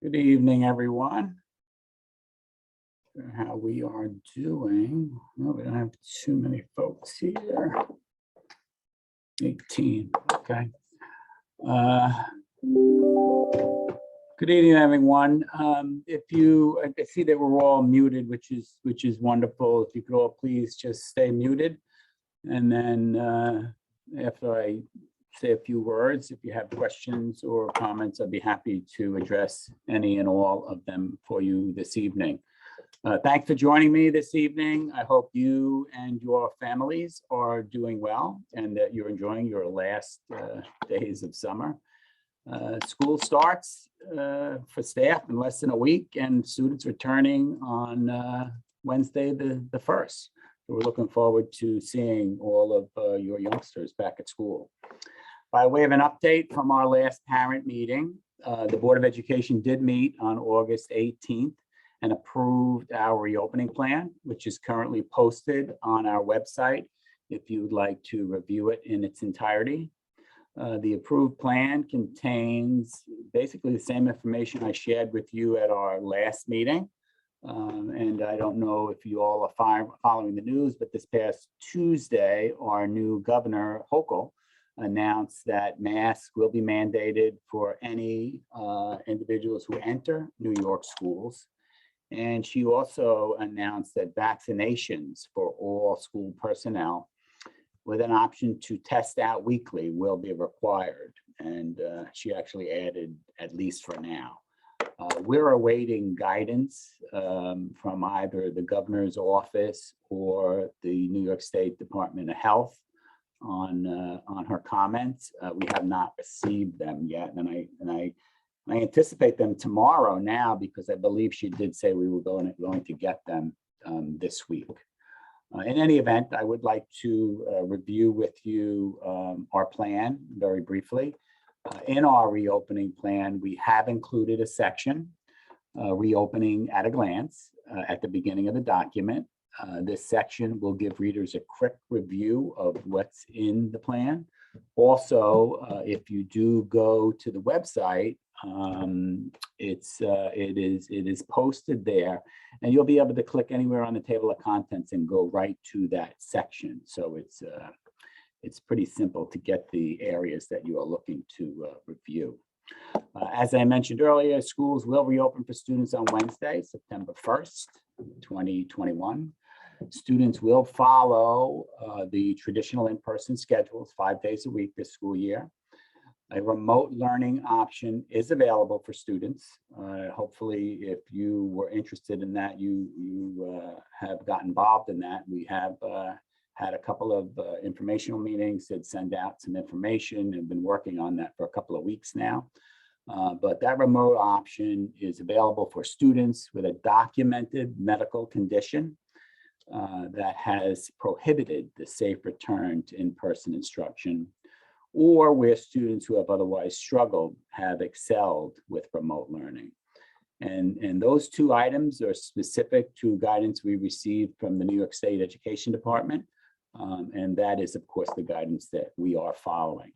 Good evening, everyone. How we are doing. Well, we don't have too many folks here. 18, okay. Good evening, everyone. I see that we're all muted, which is wonderful. If you could all please just stay muted. And then after I say a few words, if you have questions or comments, I'd be happy to address any and all of them for you this evening. Thanks for joining me this evening. I hope you and your families are doing well and that you're enjoying your last days of summer. School starts for staff in less than a week, and students returning on Wednesday the 1st. So we're looking forward to seeing all of your youngsters back at school. By way of an update from our last parent meeting, the Board of Education did meet on August 18th and approved our reopening plan, which is currently posted on our website if you'd like to review it in its entirety. The approved plan contains basically the same information I shared with you at our last meeting. And I don't know if you all are following the news, but this past Tuesday, our new governor, Hochul, announced that masks will be mandated for any individuals who enter New York schools. And she also announced that vaccinations for all school personnel with an option to test out weekly will be required. And she actually added, at least for now. We're awaiting guidance from either the governor's office or the New York State Department of Health on her comments. We have not received them yet, and I anticipate them tomorrow now, because I believe she did say we were going to get them this week. In any event, I would like to review with you our plan very briefly. In our reopening plan, we have included a section, reopening at a glance, at the beginning of the document. This section will give readers a quick review of what's in the plan. Also, if you do go to the website, it is posted there, and you'll be able to click anywhere on the table of contents and go right to that section. So it's pretty simple to get the areas that you are looking to review. As I mentioned earlier, schools will reopen for students on Wednesday, September 1st, 2021. Students will follow the traditional in-person schedules 5 days a week this school year. A remote learning option is available for students. Hopefully, if you were interested in that, you have got involved in that. We have had a couple of informational meetings that send out some information and been working on that for a couple of weeks now. But that remote option is available for students with a documented medical condition that has prohibited the safe return to in-person instruction, or where students who have otherwise struggled have excelled with remote learning. And those two items are specific to guidance we received from the New York State Education Department. And that is, of course, the guidance that we are following.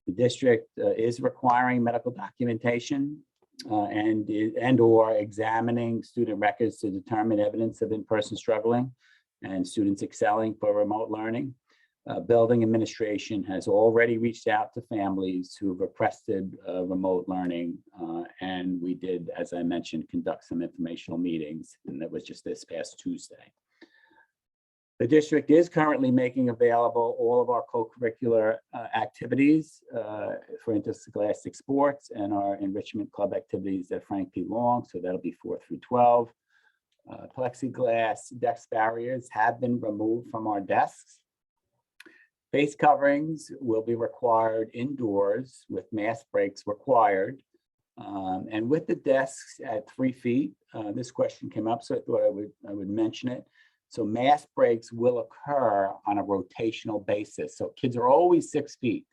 The district is requiring medical documentation and or examining student records to determine evidence of in-person struggling and students excelling for remote learning. Building administration has already reached out to families who have requested remote learning, and we did, as I mentioned, conduct some informational meetings, and that was just this past Tuesday. The district is currently making available all of our co-curricular activities for interscholastic sports and our enrichment club activities at Frank P. Long, so that'll be 4 through 12. Plexiglass desk barriers have been removed from our desks. Face coverings will be required indoors with mask breaks required. And with the desks at 3 feet, this question came up, so I thought I would mention it. So mask breaks will occur on a rotational basis. So kids are always 6 feet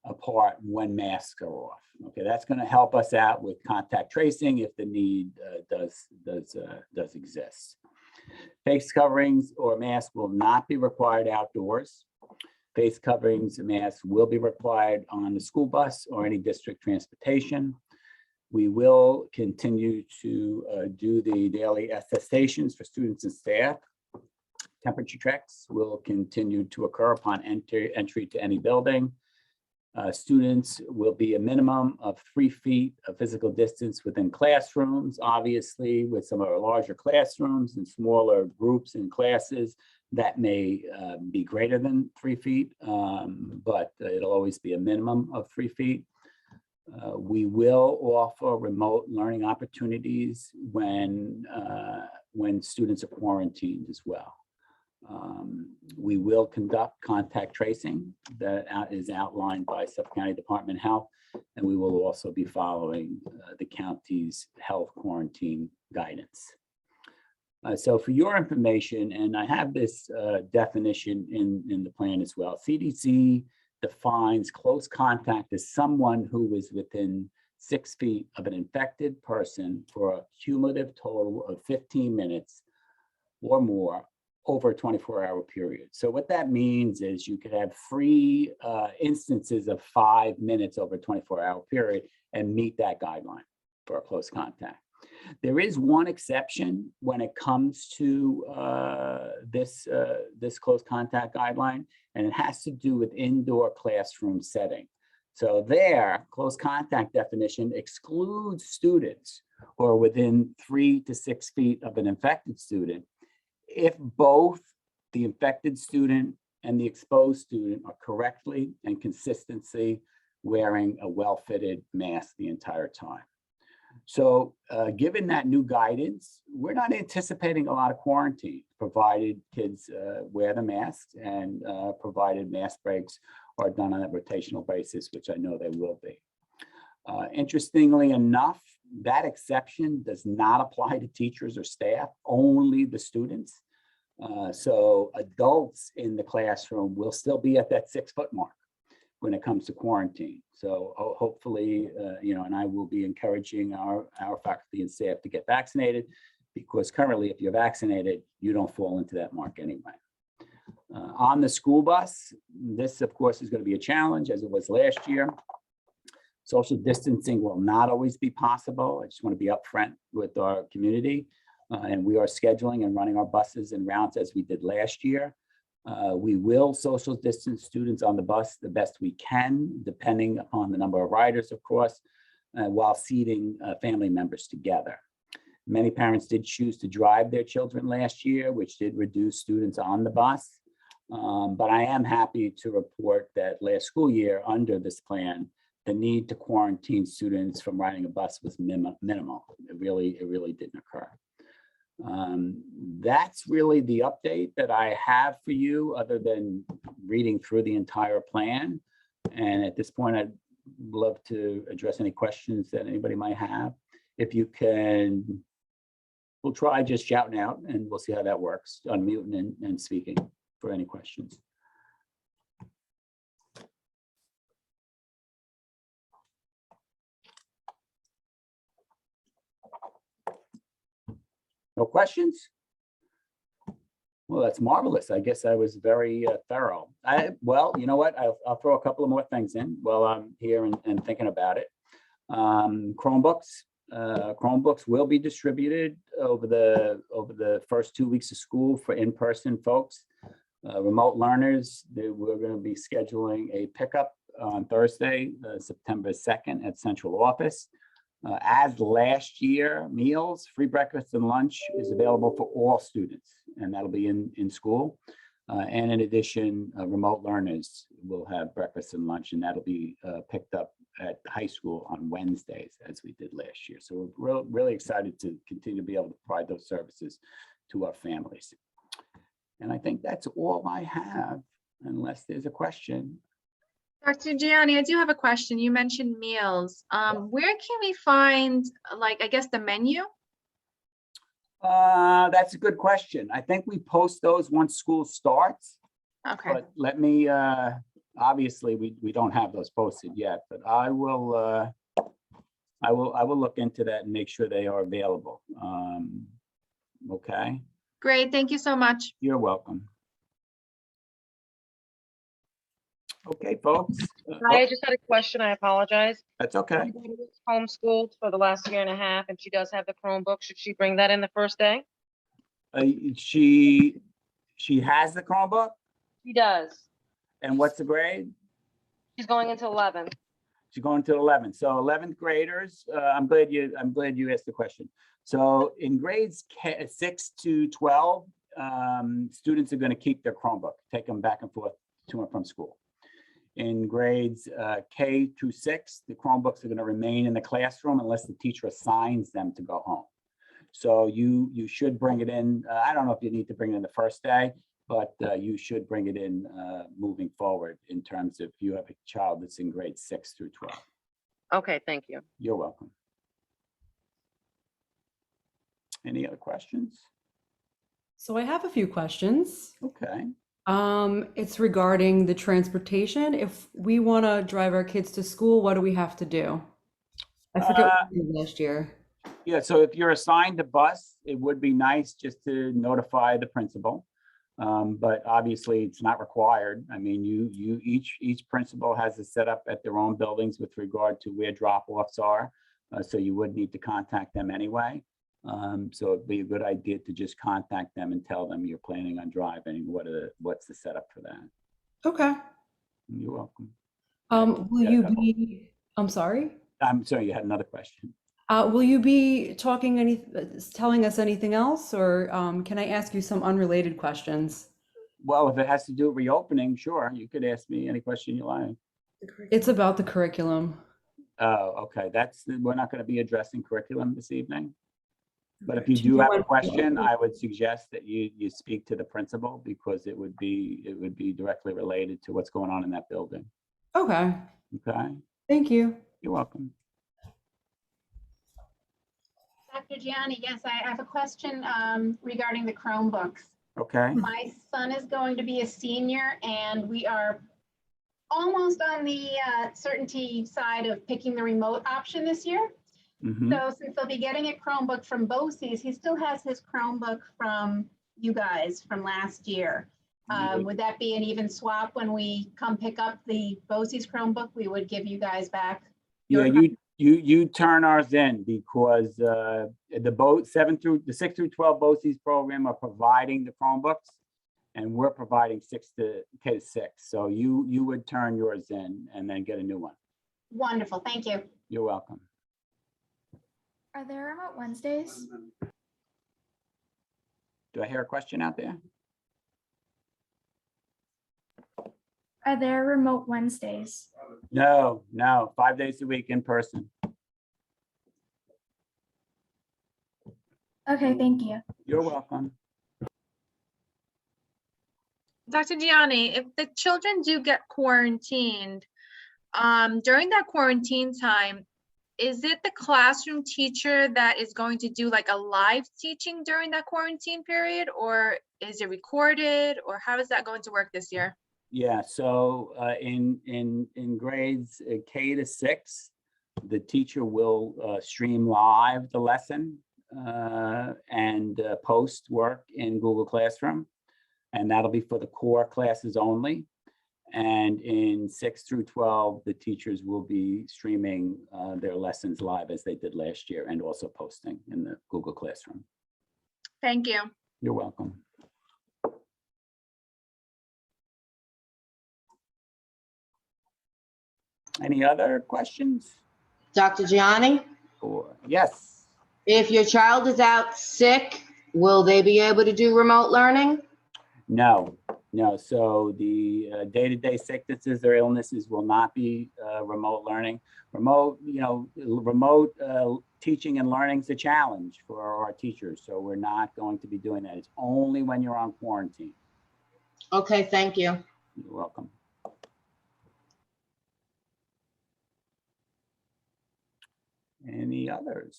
apart when masks are off. Okay, that's going to help us out with contact tracing if the need does exist. Face coverings or masks will not be required outdoors. Face coverings and masks will be required on the school bus or any district transportation. We will continue to do the daily attestations for students and staff. Temperature checks will continue to occur upon entry to any building. Students will be a minimum of 3 feet of physical distance within classrooms. Obviously, with some of our larger classrooms and smaller groups and classes, that may be greater than 3 feet, but it'll always be a minimum of 3 feet. We will offer remote learning opportunities when students are quarantined as well. We will conduct contact tracing that is outlined by Suffolk County Department of Health, and we will also be following the county's health quarantine guidance. So for your information, and I have this definition in the plan as well, CDC defines close contact as someone who is within 6 feet of an infected person for a cumulative total of 15 minutes or more over a 24-hour period. So what that means is you could have 3 instances of 5 minutes over a 24-hour period and meet that guideline for a close contact. There is one exception when it comes to this close contact guideline, and it has to do with indoor classroom setting. So their close contact definition excludes students who are within 3 to 6 feet of an infected student if both the infected student and the exposed student are correctly and consistently wearing a well-fitted mask the entire time. So given that new guidance, we're not anticipating a lot of quarantine, provided kids wear the masks and provided mask breaks are done on a rotational basis, which I know they will be. Interestingly enough, that exception does not apply to teachers or staff, only the students. So adults in the classroom will still be at that 6-foot mark when it comes to quarantine. So hopefully, and I will be encouraging our faculty and staff to get vaccinated, because currently if you're vaccinated, you don't fall into that mark anyway. On the school bus, this of course is going to be a challenge as it was last year. Social distancing will not always be possible. I just want to be upfront with our community. And we are scheduling and running our buses and routes as we did last year. We will social distance students on the bus the best we can, depending upon the number of riders, of course, while seating family members together. Many parents did choose to drive their children last year, which did reduce students on the bus. But I am happy to report that last school year under this plan, the need to quarantine students from riding a bus was minimal. It really didn't occur. That's really the update that I have for you, other than reading through the entire plan. And at this point, I'd love to address any questions that anybody might have. If you can, we'll try just shouting out and we'll see how that works, unmuting and speaking for any questions. No questions? Well, that's marvelous. I guess I was very thorough. Well, you know what? I'll throw a couple of more things in while I'm here and thinking about it. Chromebooks will be distributed over the first 2 weeks of school for in-person folks. Remote learners, we're going to be scheduling a pickup on Thursday, September 2nd at central office. As last year, meals, free breakfast and lunch is available for all students, and that'll be in school. And in addition, remote learners will have breakfast and lunch, and that'll be picked up at high school on Wednesdays, as we did last year. So we're really excited to continue to be able to provide those services to our families. And I think that's all I have, unless there's a question. Dr. Gianni, I do have a question. You mentioned meals. Where can we find, like, I guess the menu? That's a good question. I think we post those once school starts. Okay. But let me, obviously we don't have those posted yet, but I will look into that and make sure they are available. Okay. Great. Thank you so much. You're welcome. Okay, folks. I just had a question. I apologize. That's okay. My daughter was homeschooled for the last year and a half, and she does have the Chromebook. Should she bring that in the first day? Uh, She has the Chromebook, She does. and what's the grade? She's going into 11. She's going to 11. So 11th graders, I'm glad you asked the question. So in grades 6 to 12, students are going to keep their Chromebook, take them back and forth to and from school. In grades K through 6, the Chromebooks are going to remain in the classroom unless the teacher assigns them to go home. So you should bring it in. I don't know if you need to bring it in the first day, but you should bring it in moving forward in terms of you have a child that's in grades 6 through 12. Okay, thank you. You're welcome. Any other questions? So I have a few questions. Okay. It's regarding the transportation. If we want to drive our kids to school, what do we have to do? I forget what we did last year. Yeah, so if you're assigned a bus, it would be nice just to notify the principal. But obviously it's not required. I mean, each principal has it set up at their own buildings with regard to where drop-offs are. So you would need to contact them anyway. So it'd be a good idea to just contact them and tell them you're planning on driving. What's the setup for that? Okay. You're welcome. Will Yeah, you couple. be, I'm sorry? I'm sorry, you had another question. Will you be telling us anything else, or can I ask you some unrelated questions? Well, if it has to do with reopening, sure, you could ask me any question you like. It's about the curriculum. Oh, okay. We're not going to be addressing curriculum this evening. But if you To do have a when- question, I would suggest that you speak to the principal because it would be directly related to what's going on in that building. Okay, Okay, thank you. you're welcome. Dr. Gianni, yes, I have a question regarding the Chromebooks. Okay, My son is going to be a senior and we are almost on the certainty side of picking the remote option this year. mhm. So since they'll be getting a Chromebook from BOCES, he still has his Chromebook from you guys from last year. Would that be an even swap when we come pick up the BOCES Chromebook? We would give you guys back? Yeah, your you turn ours in because the 6 through 12 BOCES program are providing the Chromebooks, and we're providing K to 6. So you would turn yours in and then get a new one. Wonderful, thank you. You're welcome. Are there remote Wednesdays? Do I hear a question out there? Are there remote Wednesdays? No, 5 days a week in person. Okay, thank you. You're welcome. Dr. Gianni, if the children do get quarantined, during that quarantine time, is it the classroom teacher that is going to do like a live teaching during that quarantine period, or is it recorded, or how is that going to work this year? Yeah, so in grades K to 6, the teacher will stream live the lesson and post work in Google Classroom, and that'll be for the core classes only. And in 6 through 12, the teachers will be streaming their lessons live as they did last year and also posting in the Google Classroom. Thank you. You're welcome. Any other questions? Dr. Gianni, Or yes, if your child is out sick, will they be able to do remote learning? no. So the day-to-day sicknesses or illnesses will not be remote learning. Remote teaching and learning is a challenge for our teachers. So we're not going to be doing that. It's only when you're on quarantine. Okay, thank you. You're welcome. Any others?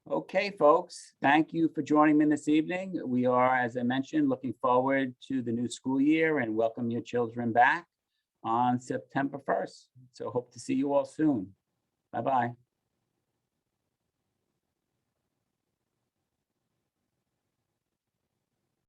Okay, folks, thank you for joining me this evening. We are, as I mentioned, looking forward to the new school year and welcome your children back on September 1st. So hope to see you all soon. Bye-bye.